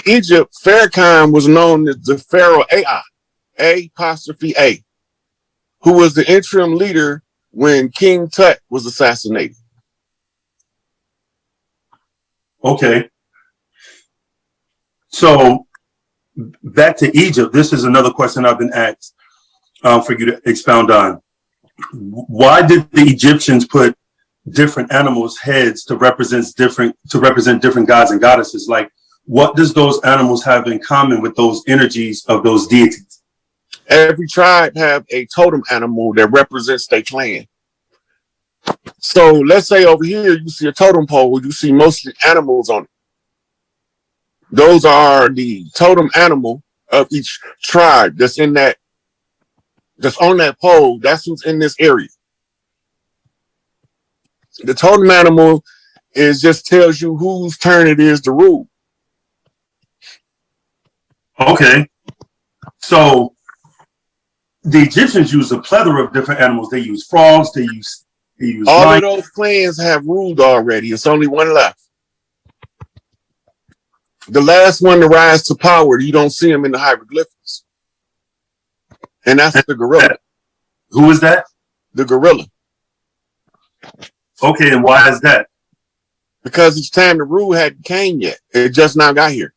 Egypt, Farrakhan was known as the Pharaoh A', who was the interim leader when King Tut was assassinated. Okay. So back to Egypt, this is another question I've been asked for you to expound on. Why did the Egyptians put different animals' heads to represent different gods and goddesses? Like, what does those animals have in common with those energies of those deities? Every tribe have a totem animal that represents their clan. So let's say over here you see a totem pole, you see mostly animals on it. Those are the totem animal of each tribe that's on that pole. That's who's in this area. The totem animal just tells you whose turn it is to rule. Okay. So the Egyptians use a plethora of different animals. They use frogs, they use all lions. of those clans have ruled already. It's only one left. The last one to rise to power, you don't see him in the hieroglyphics. And that's the gorilla. Who is that? The gorilla. Okay, and why is that? Because it's time to rule hadn't came yet. It just now got here.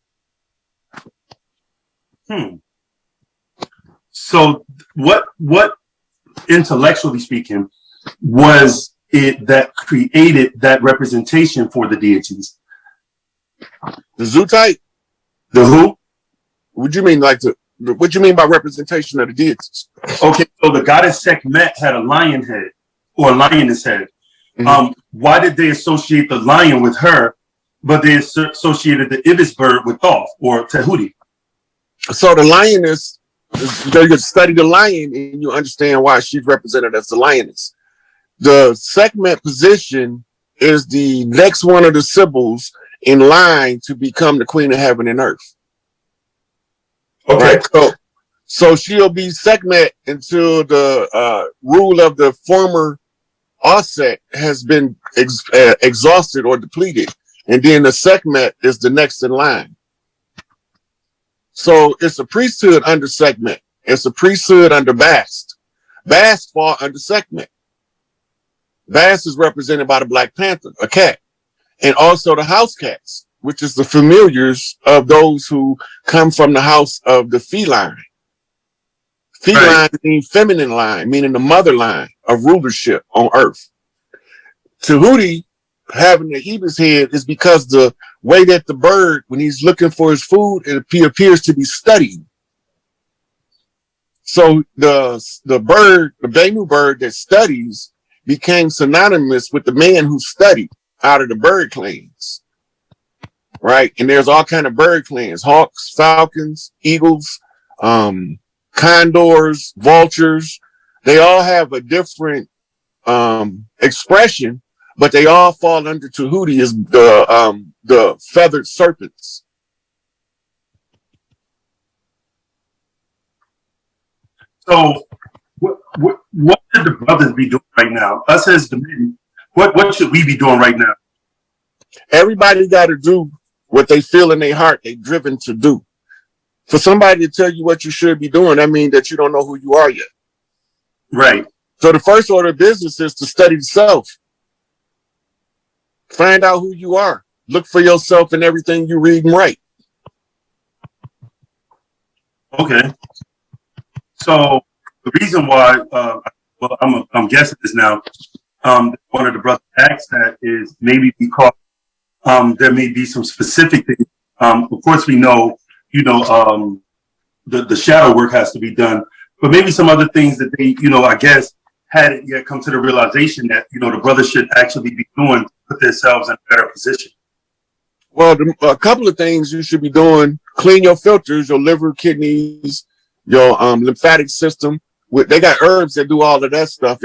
So what intellectually speaking was it that created that representation for the deities? The zoo type? The who? What do you mean what you mean by representation of the deities? Okay, so the goddess Sekhmet had a lion head or a lioness head. Mm-hmm. Why did they associate the lion with her, but they associated the ibis bird with Thoth or Tehuti? So the lioness, you study the lion and you understand why she's represented as the lioness. The Sekhmet position is the next one of the Sibyls in line to become the queen of heaven and earth. Okay. Right? So she'll be Sekhmet until the rule of the former Osset has been exhausted or depleted. And then the Sekhmet is the next in line. So it's a priesthood under Sekhmet. It's a priesthood under Bast. Bast fall under Sekhmet. Bast is represented by the Black Panther, a cat. And also the house cats, which is the familiars of those who come from the house of the feline. Feline right. means feminine line, meaning the mother line of rulership on earth. Tehuti having the ibis head is because the way that the bird, when he's looking for his food, he appears to be studying. So the bird, the Benu bird that studies, became synonymous with the man who studied out of the bird clans, right? And there's all kind of bird clans: hawks, falcons, eagles, condors, vultures. They all have a different expression, but they all fall under Tehuti as the feathered serpents. So what should the brothers be doing right now? Us as the men, what should we be doing right now? Everybody got to do what they feel in their heart they're driven to do. For somebody to tell you what you should be doing, that means that you don't know who you are yet. Right. So the first order of business is to study the self. Find out who you are. look for yourself in everything you read and write. Okay. So the reason why, well, I'm guessing this now. One of the brothers asked that is maybe because there may be some specific things. Of course, we know, you know, the shadow work has to be done, but maybe some other things that they, you know, I guess hadn't yet come to the realization that, you know, the brothers should actually be doing to put themselves in a better position. Well, a couple of things you should be doing: clean your filters, your liver, kidneys, your lymphatic system. They got herbs that do all of that stuff.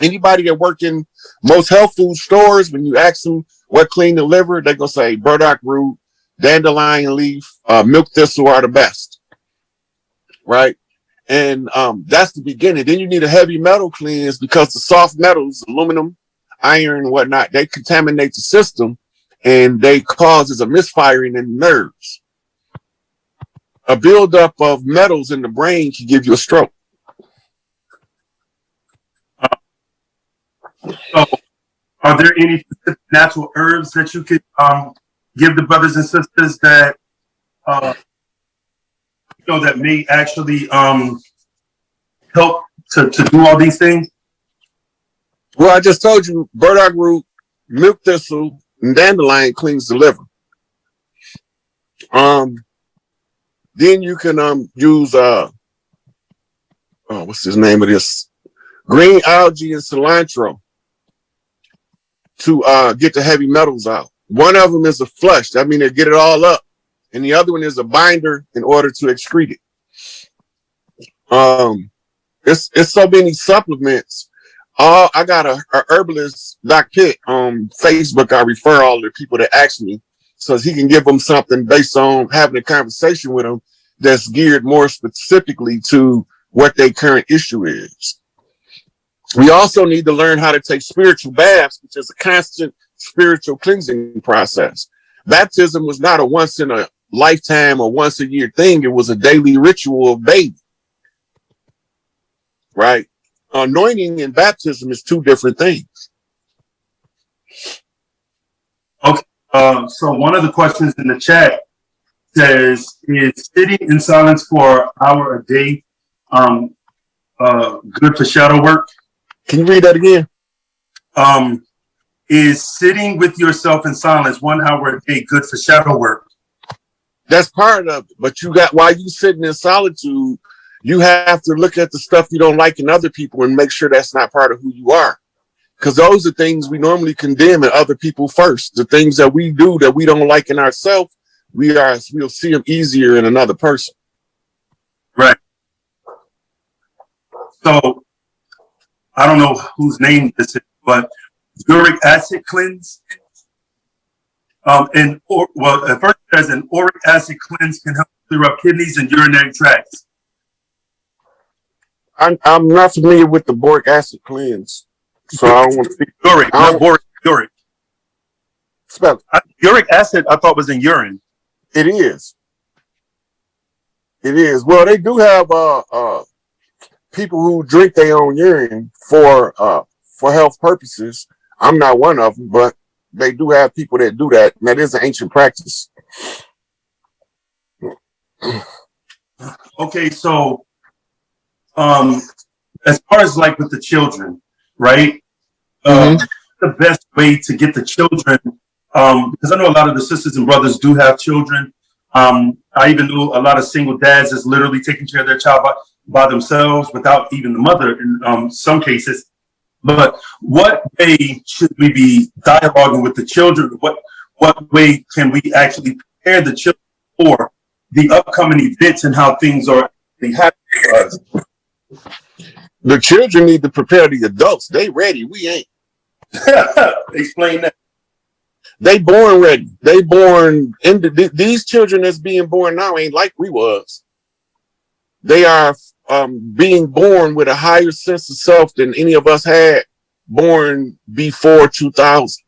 Anybody that work in most health food stores, when you ask them what clean the liver, they're gonna say burdock root, dandelion leaf, milk thistle are the best, right? And that's the beginning. Then you need a heavy metal cleanse, because the soft metals, aluminum, iron, and whatnot, they contaminate the system and they causes a misfiring in the nerves. A buildup of metals in the brain can give you a stroke. So, are there any specific natural herbs that you could give the brothers and sisters that you know, that may actually help to do all these things? Well, I just told you, burdock root, milk thistle, and dandelion cleans the liver. Then you can use what's his name of this? Green algae and cilantro to get the heavy metals out. One of them is a flush. That means they get it all up. And the other one is a binder in order to excrete it. It's so many supplements. I got a herbalist, Doc Pitt, on Facebook. I refer all the people that ask me, so he can give them something based on having a conversation with them that's geared more specifically to what their current issue is. We also need to learn how to take spiritual baths, which is a constant spiritual cleansing process. Baptism was not a once in a lifetime or once a year thing. It was a daily ritual of bathing, right? Anointing and baptism is two different things. Okay. So one of the questions in the chat says, is sitting in silence for an hour a day good for shadow work? Can you read that again? Is sitting with yourself in silence 1 hour a day good for shadow work? That's part of it. But while you sitting in solitude, you have to look at the stuff you don't like in other people and make sure that's not part of who you are. Because those are things we normally condemn in other people first. The things that we do that we don't like in ourselves, we'll see them easier in another person. Right. So I don't know whose name this is, but uric acid cleanse. At first it says an uric acid cleanse can help clear up kidneys and urinary tracts. I'm not familiar with the boric acid cleanse, so I don't want to speak. Uric, not boric, uric. Spell it. Uric acid, I thought was in urine. It is. It is. Well, they do have people who drink their own urine for health purposes. I'm not one of them, but they do have people that do that, and that is an ancient practice. Okay, so as far as like with the children, right? The best way to get the children, because I know a lot of the sisters and brothers do have children. I even know a lot of single dads is literally taking care of their child by themselves without even the mother in some cases. But what way should we be dialoguing with the children? What way can we actually prepare the children for the upcoming events and how things are happening to us? The children need to prepare the adults. They ready. We ain't. Explain that. They born ready. They born into these children that's being born now ain't like we was. They are being born with a higher sense of self than any of us had born before 2000.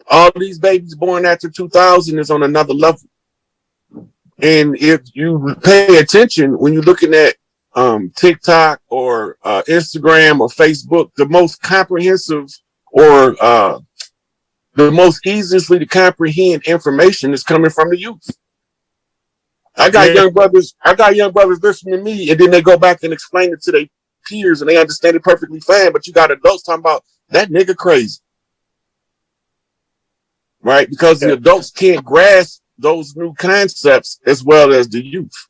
All these babies born after 2000 is on another level. And if you pay attention when you're looking at TikTok or Instagram or Facebook, the most comprehensive or the most easily to comprehend information is coming from the youth. I got young brothers listening to me, and then they go back and explain it to their peers, and they understand it perfectly fine. But you got adults talking about that nigga crazy, right? Because the adults can't grasp those new concepts as well as the youth.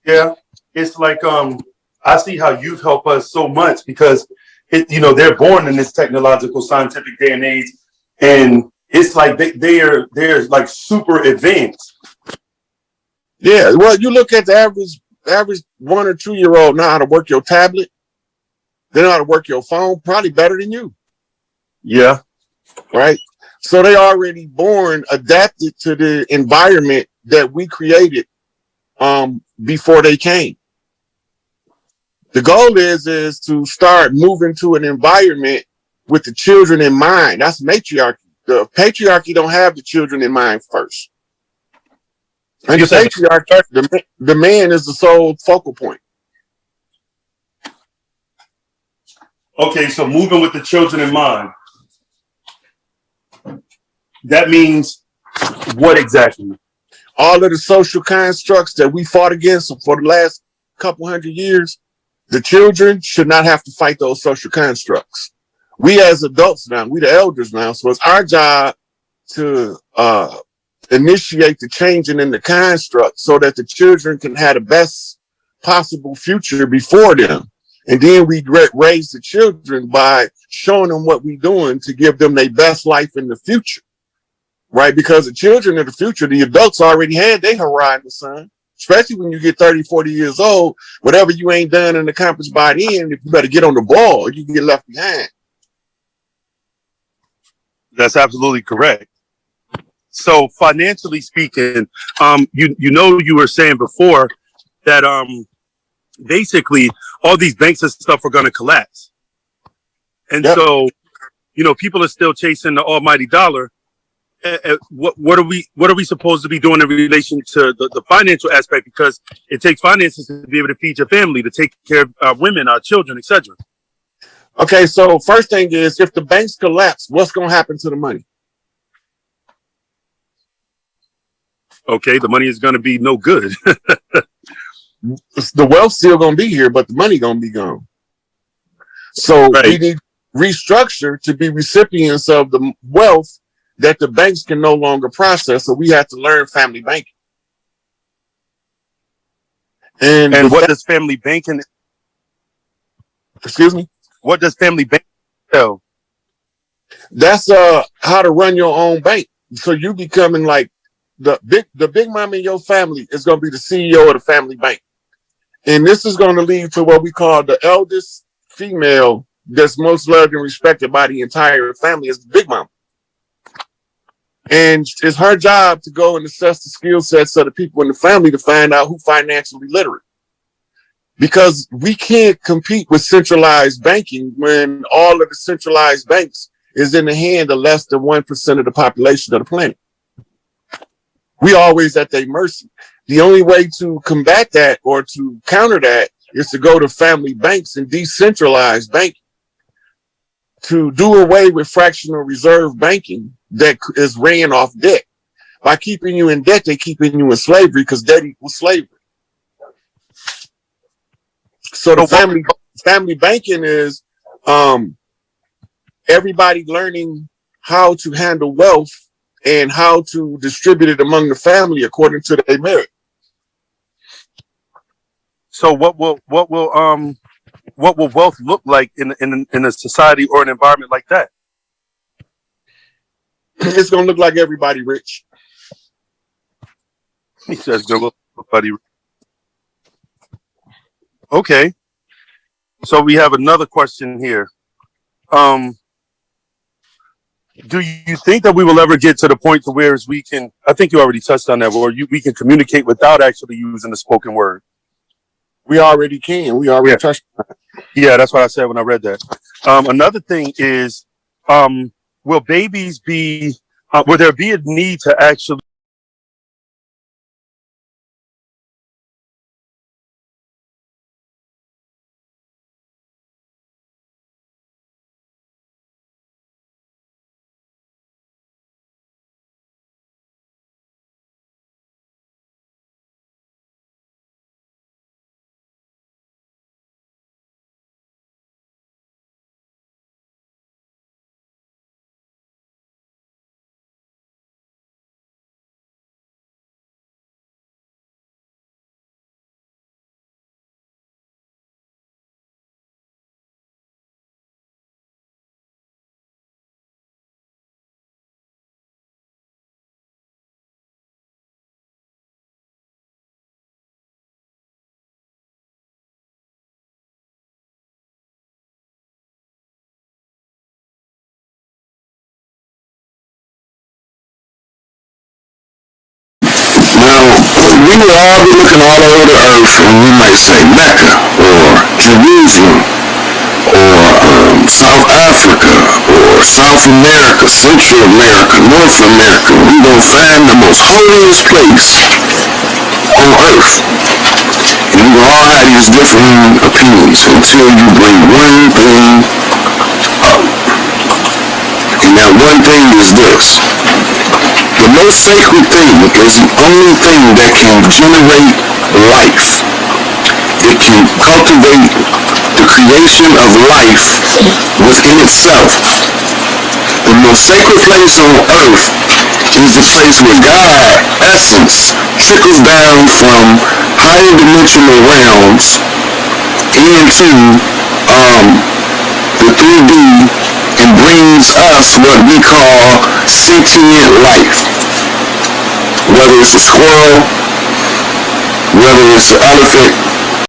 Yeah, it's like I see how youth help us so much because they're born in this technological scientific day and age, and it's like they're like super advanced. Yeah, well, you look at the average 1 or 2 year old know how to work your tablet. They know how to work your phone probably better than you. Yeah. Right. So they already born adapted to the environment that we created before they came. The goal is to start moving to an environment with the children in mind. That's matriarchy. The patriarchy don't have the children in mind first. And the patriarchy, the man is the sole focal point. Okay, so moving with the children in mind. That means what exactly? All of the social constructs that we fought against for the last couple hundred years, the children should not have to fight those social constructs. We as adults now, we the elders now, so it's our job to initiate the changing in the construct so that the children can have the best possible future before them. And then we raise the children by showing them what we're doing to give them their best life in the future. Right? Because the children of the future, the adults already had their horizon, son. Especially when you get 30, 40 years old, whatever you ain't done and accomplished by then, if you better get on the ball, you can get left behind. That's absolutely correct. So financially speaking, you were saying before that basically all these banks and stuff are going to collapse. And so, people are still chasing the almighty dollar. What are we supposed to be doing in relation to the financial aspect? Because it takes finances to be able to feed your family, to take care of our women, our children, etc. Okay, so first thing is, if the banks collapse, what's going to happen to the money? Okay, the money is going to be no good. The wealth's still going to be here, but the money going to be gone. So we need restructure to be recipients of the wealth that the banks can no longer process. So we have to learn family banking. And what does family banking? Excuse me? What does family banking tell? That's how to run your own bank. So you becoming like the big mom in your family is going to be the CEO of the family bank. And this is going to lead to what we call the eldest female that's most loved and respected by the entire family is the big mom. And it's her job to go and assess the skill sets of the people in the family to find out who's financially literate. Because we can't compete with centralized banking when all of the centralized banks is in the hand of less than 1% of the population of the planet. We always at their mercy. The only way to combat that or to counter that is to go to family banks and decentralize banking. To do away with fractional reserve banking that is ran off debt. By keeping you in debt, they're keeping you in slavery because debt equals slavery. So the family banking is everybody learning how to handle wealth and how to distribute it among the family according to their merit. So what will wealth look like in a society or an environment like that? It's gonna look like everybody rich. He says gonna look like everybody rich. Okay. So we have another question here. Do you think that we will ever get to the point to where we can, I think you already touched on that, where we can communicate without actually using the spoken word? We already can. We already touched on that. Yeah, that's what I said when I read that. Another thing is, will babies be, will there be a need to actually We will all be looking all over the earth and we might say Mecca or Jerusalem or South Africa or South America, Central America, North America. We gonna find the most holiest place on earth. And we all have these different opinions until you bring one thing up. And that one thing is this. The most sacred thing is the only thing that can generate life. It can cultivate the creation of life within itself. The most sacred place on earth is the place where God, essence, trickles down from higher dimensional realms into the 3D and brings us what we call sentient life. Whether it's a squirrel, whether it's an elephant,